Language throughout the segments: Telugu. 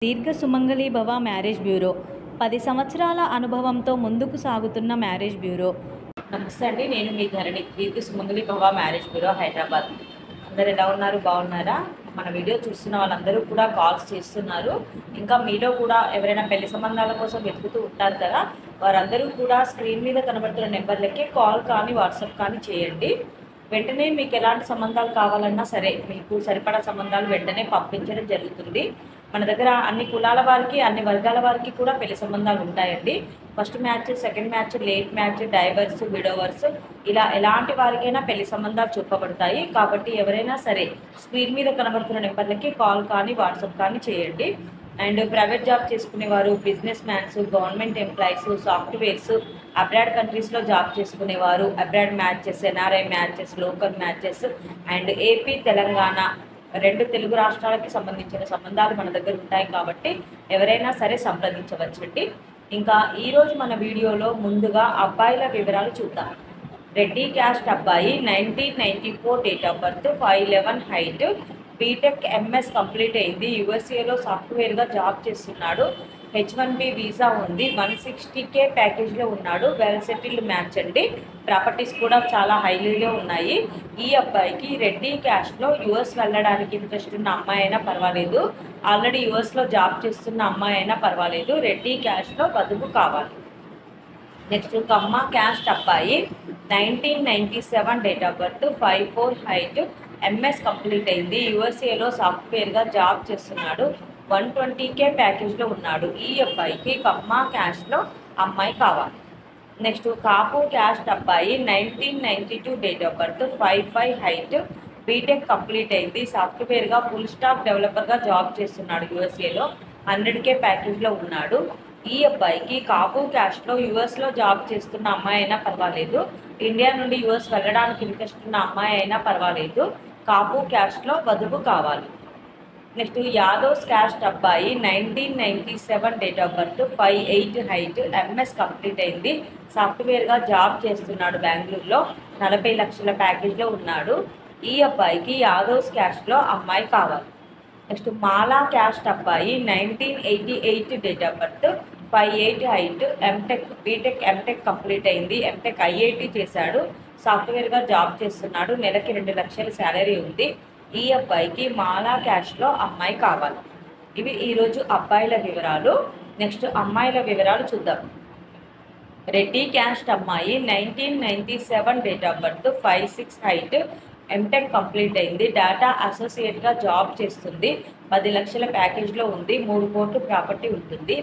దీర్ఘ సుమంగళి భవ మ్యారేజ్ బ్యూరో 10 సంవత్సరాల అనుభవంతో ముందుకు సాగుతున్న మ్యారేజ్ బ్యూరో. నమస్తే అండి, నేను మీ ధరణి. దీర్ఘ సుమంగళి భవ మ్యారేజ్ బ్యూరో, హైదరాబాద్. అందరు ఎలా ఉన్నారు? బాగున్నారా? మన వీడియో చూస్తున్న వాళ్ళందరూ కూడా కాల్స్ చేస్తున్నారు. ఇంకా మీలో కూడా ఎవరైనా పెళ్లి సంబంధాల కోసం వెతుకుతూ ఉంటారు కదా, వారందరూ కూడా స్క్రీన్ మీద కనబడుతున్న నెంబర్లకి కాల్ కానీ వాట్సాప్ కానీ చేయండి. వెంటనే మీకు ఎలాంటి సంబంధాలు కావాలన్నా సరే మీకు సరిపడా సంబంధాలు వెంటనే పంపించడం జరుగుతుంది. మన దగ్గర అన్ని కులాల వారికి, అన్ని వర్గాల వారికి కూడా పెళ్లి సంబంధాలు ఉంటాయండి. First match, second match, late match, divorce, widowers, ఇలా ఎలాంటి వారికైనా పెళ్లి సంబంధాలు చూపబడతాయి. కాబట్టి ఎవరైనా సరే స్క్రీన్ మీద కనబడుతున్న నెంబర్లకి కాల్ కానీ వాట్సాప్ కానీ చేయండి. అండ్ ప్రైవేట్ జాబ్ చేసుకునేవారు, business mans, government employees, softwares, abroad కంట్రీస్లో జాబ్ చేసుకునేవారు, abroad matches, NRI matches, local matches and AP, Telangana 2 Telugu రాష్ట్రాలకి సంబంధించిన సంబంధాలు మన దగ్గర ఉంటాయి. కాబట్టి ఎవరైనా సరే సంప్రదించవచ్చండి. ఇంకా ఈరోజు మన వీడియోలో ముందుగా అబ్బాయిల వివరాలు చూద్దాం. రెడ్డి క్యాస్ట్ అబ్బాయి, 1994 date of birth, 5'11" height, BTech MS complete అయింది, యూఎస్ఏలో సాఫ్ట్వేర్గా జాబ్ చేస్తున్నాడు, H1B వీసా ఉంది, 160K ప్యాకేజ్లో ఉన్నాడు, వెల్ సెటిల్డ్ మ్యాచ్ అండి. ప్రాపర్టీస్ కూడా చాలా హైలీలో ఉన్నాయి. ఈ అబ్బాయికి రెడ్డి క్యాస్ట్లో యూఎస్ వెళ్ళడానికి ఇంట్రెస్ట్ ఉన్న అమ్మాయి అయినా పర్వాలేదు, ఆల్రెడీ యూఎస్లో జాబ్ చేస్తున్న అమ్మాయి అయినా పర్వాలేదు, రెడ్డి క్యాస్ట్లో బతుకు కావాలి. నెక్స్ట్ కమ్మ క్యాస్ట్ అబ్బాయి, 1997 date of birth, 5'4" height, MS complete అయింది, యూఎస్ఏలో సాఫ్ట్వేర్గా జాబ్ చేస్తున్నాడు, 120K ప్యాకేజ్లో ఉన్నాడు. ఈ అబ్బాయికి కమ్మ క్యాస్ట్లో అమ్మాయి కావాలి. నెక్స్ట్ కాపు క్యాస్ట్ అబ్బాయి, 1992 date of birth, 5'5" height, BTech complete అయింది, సాఫ్ట్వేర్గా ఫుల్ స్టాక్ డెవలపర్గా జాబ్ చేస్తున్నాడు, యూఎస్ఏలో 100K ప్యాకేజ్లో ఉన్నాడు. ఈ అబ్బాయికి కాపు క్యాస్ట్లో యూఎస్లో జాబ్ చేస్తున్న అమ్మాయి అయినా పర్వాలేదు, ఇండియా నుండి యూఎస్ వెళ్ళడానికి ఇంట్రెస్ట్ ఉన్న అమ్మాయి అయినా పర్వాలేదు, కాపు క్యాస్ట్లో వధువు కావాలి. నెక్స్ట్ యాదవ్స్ క్యాస్ట్ అబ్బాయి, 1997 date of birth, 5'8" height, MS complete అయింది, సాఫ్ట్వేర్గా జాబ్ చేస్తున్నాడు బెంగళూరులో, 40 లక్షల ప్యాకేజ్లో ఉన్నాడు. ఈ అబ్బాయికి యాదవ్స్ క్యాస్ట్లో అమ్మాయి కావాలి. నెక్స్ట్ మాలా క్యాస్ట్ అబ్బాయి, 1988 date of birth, 5'8" height, BTech MTech complete అయింది, ఎంటెక్ ఐఐటి చేశాడు, సాఫ్ట్వేర్గా జాబ్ చేస్తున్నాడు, నెలకి 2 లక్షల శాలరీ ఉంది. ఈ అబ్బాయికి మాలా క్యాస్ట్లో అమ్మాయి కావాలి. ఇవి ఈరోజు అబ్బాయిల వివరాలు. నెక్స్ట్ అమ్మాయిల వివరాలు చూద్దాం. రెడ్డి క్యాస్ట్ అమ్మాయి, 1997 date of birth, 5'6" height, MTech complete అయింది, డేటా అసోసియేట్గా జాబ్ చేస్తుంది, 10 లక్షల ప్యాకేజ్లో ఉంది, 3 కోట్లు ప్రాపర్టీ ఉంటుంది.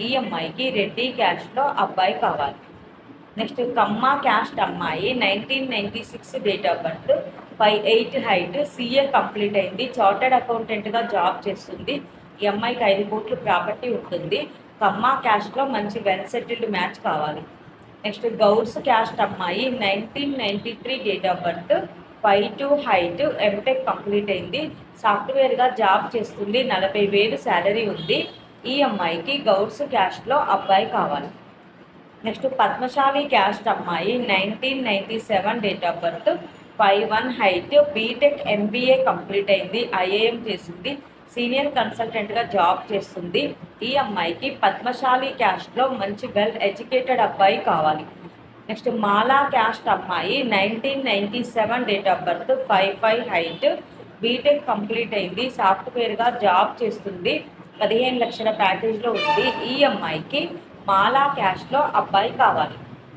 ఈ అమ్మాయికి రెడ్డి క్యాస్ట్లో అబ్బాయి కావాలి. నెక్స్ట్ కమ్మ క్యాస్ట్ అమ్మాయి, 1996 date of birth, 5'8" height, CA complete అయింది, చార్టర్డ్ అకౌంటెంట్గా జాబ్ చేస్తుంది. ఈ అమ్మాయికి 5 కోట్లు ప్రాపర్టీ ఉంటుంది. కమ్మ క్యాస్ట్లో మంచి వెల్ సెటిల్డ్ మ్యాచ్ కావాలి. నెక్స్ట్ గౌడ్స్ క్యాస్ట్ అమ్మాయి, 1993 date of birth, 5'2" height, MTech complete అయింది, సాఫ్ట్వేర్గా జాబ్ చేస్తుంది, 40,000 శాలరీ ఉంది. ఈ అమ్మాయికి గౌడ్స్ క్యాస్ట్లో అబ్బాయి కావాలి. నెక్స్ట్ పద్మశాలి క్యాస్ట్ అమ్మాయి, 1997 date of birth, 5'1" height, BTech MBA complete అయింది, ఐఏఎం చేసింది, సీనియర్ కన్సల్టెంట్గా జాబ్ చేస్తుంది. ఈ అమ్మాయికి పద్మశాలి క్యాస్ట్లో మంచి వెల్ ఎడ్యుకేటెడ్ అబ్బాయి కావాలి. నెక్స్ట్ మాలా క్యాస్ట్ అమ్మాయి, 1997 date of birth, 5'5" height, BTech complete అయింది, సాఫ్ట్వేర్గా జాబ్ చేస్తుంది, 15 లక్షల ప్యాకేజ్లో ఉంది. ఈ అమ్మాయికి మాలా క్యాస్ట్లో అబ్బాయి కావాలి.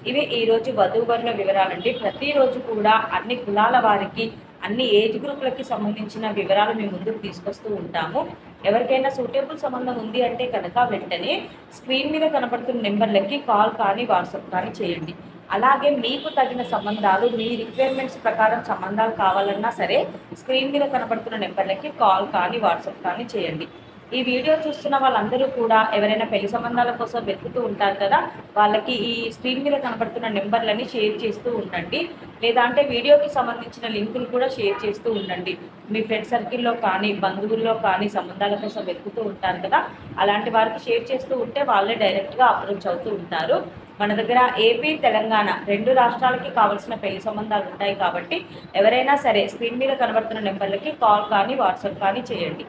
ఇవి ఈరోజు వధూవరుల వివరాలండి. ప్రతిరోజు కూడా అన్ని కులాల వారికి, అన్ని ఏజ్ గ్రూపులకి సంబంధించిన వివరాలు మీ ముందుకు తీసుకొస్తూ ఉంటాము. ఎవరికైనా సూటబుల్ సంబంధం ఉంది అంటే కనుక వెంటనే స్క్రీన్ మీద కనపడుతున్న నెంబర్లకి కాల్ కానీ వాట్సాప్ కానీ చేయండి. అలాగే మీకు తగిన సంబంధాలు, మీ రిక్వైర్మెంట్స్ ప్రకారం సంబంధాలు కావాలన్నా సరే స్క్రీన్ మీద కనపడుతున్న నెంబర్లకి కాల్ కానీ వాట్సాప్ కానీ చేయండి. ఈ వీడియో చూస్తున్న వాళ్ళందరూ కూడా ఎవరైనా పెళ్లి సంబంధాల కోసం వెతుకుతూ ఉంటారు కదా, వాళ్ళకి ఈ స్క్రీన్ మీద కనబడుతున్న నెంబర్లని షేర్ చేస్తూ ఉండండి. లేదా అంటే వీడియోకి సంబంధించిన లింకులు కూడా షేర్ చేస్తూ ఉండండి. మీ ఫ్రెండ్ సర్కిల్లో కానీ, బంధువుల్లో కానీ సంబంధాల కోసం వెతుకుతూ ఉంటారు కదా, అలాంటి వారికి షేర్ చేస్తూ ఉంటే వాళ్ళే డైరెక్ట్గా అప్రోచ్ అవుతూ ఉంటారు. మన దగ్గర ఏపీ, తెలంగాణ 2 రాష్ట్రాలకి కావాల్సిన పెళ్లి సంబంధాలు ఉంటాయి. కాబట్టి ఎవరైనా సరే స్క్రీన్ మీద కనబడుతున్న నెంబర్లకి కాల్ కానీ వాట్సాప్ కానీ చేయండి.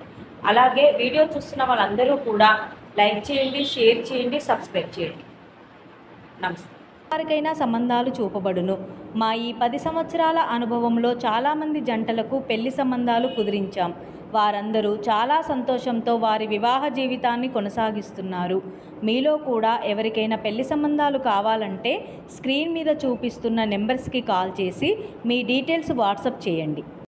అలాగే వీడియో చూస్తున్న వాళ్ళందరూ కూడా లైక్ చేయండి, షేర్ చేయండి, సబ్స్క్రైబ్ చేయండి. నమస్తే. వారికైనా సంబంధాలు చూపబడును. మా ఈ 10 సంవత్సరాల అనుభవంలో చాలామంది జంటలకు పెళ్లి సంబంధాలు కుదిరించాం. వారందరూ చాలా సంతోషంతో వారి వివాహ జీవితాన్ని కొనసాగిస్తున్నారు. మీలో కూడా ఎవరికైనా పెళ్లి సంబంధాలు కావాలంటే స్క్రీన్ మీద చూపిస్తున్న నెంబర్స్కి కాల్ చేసి మీ డీటెయిల్స్ వాట్సాప్ చేయండి.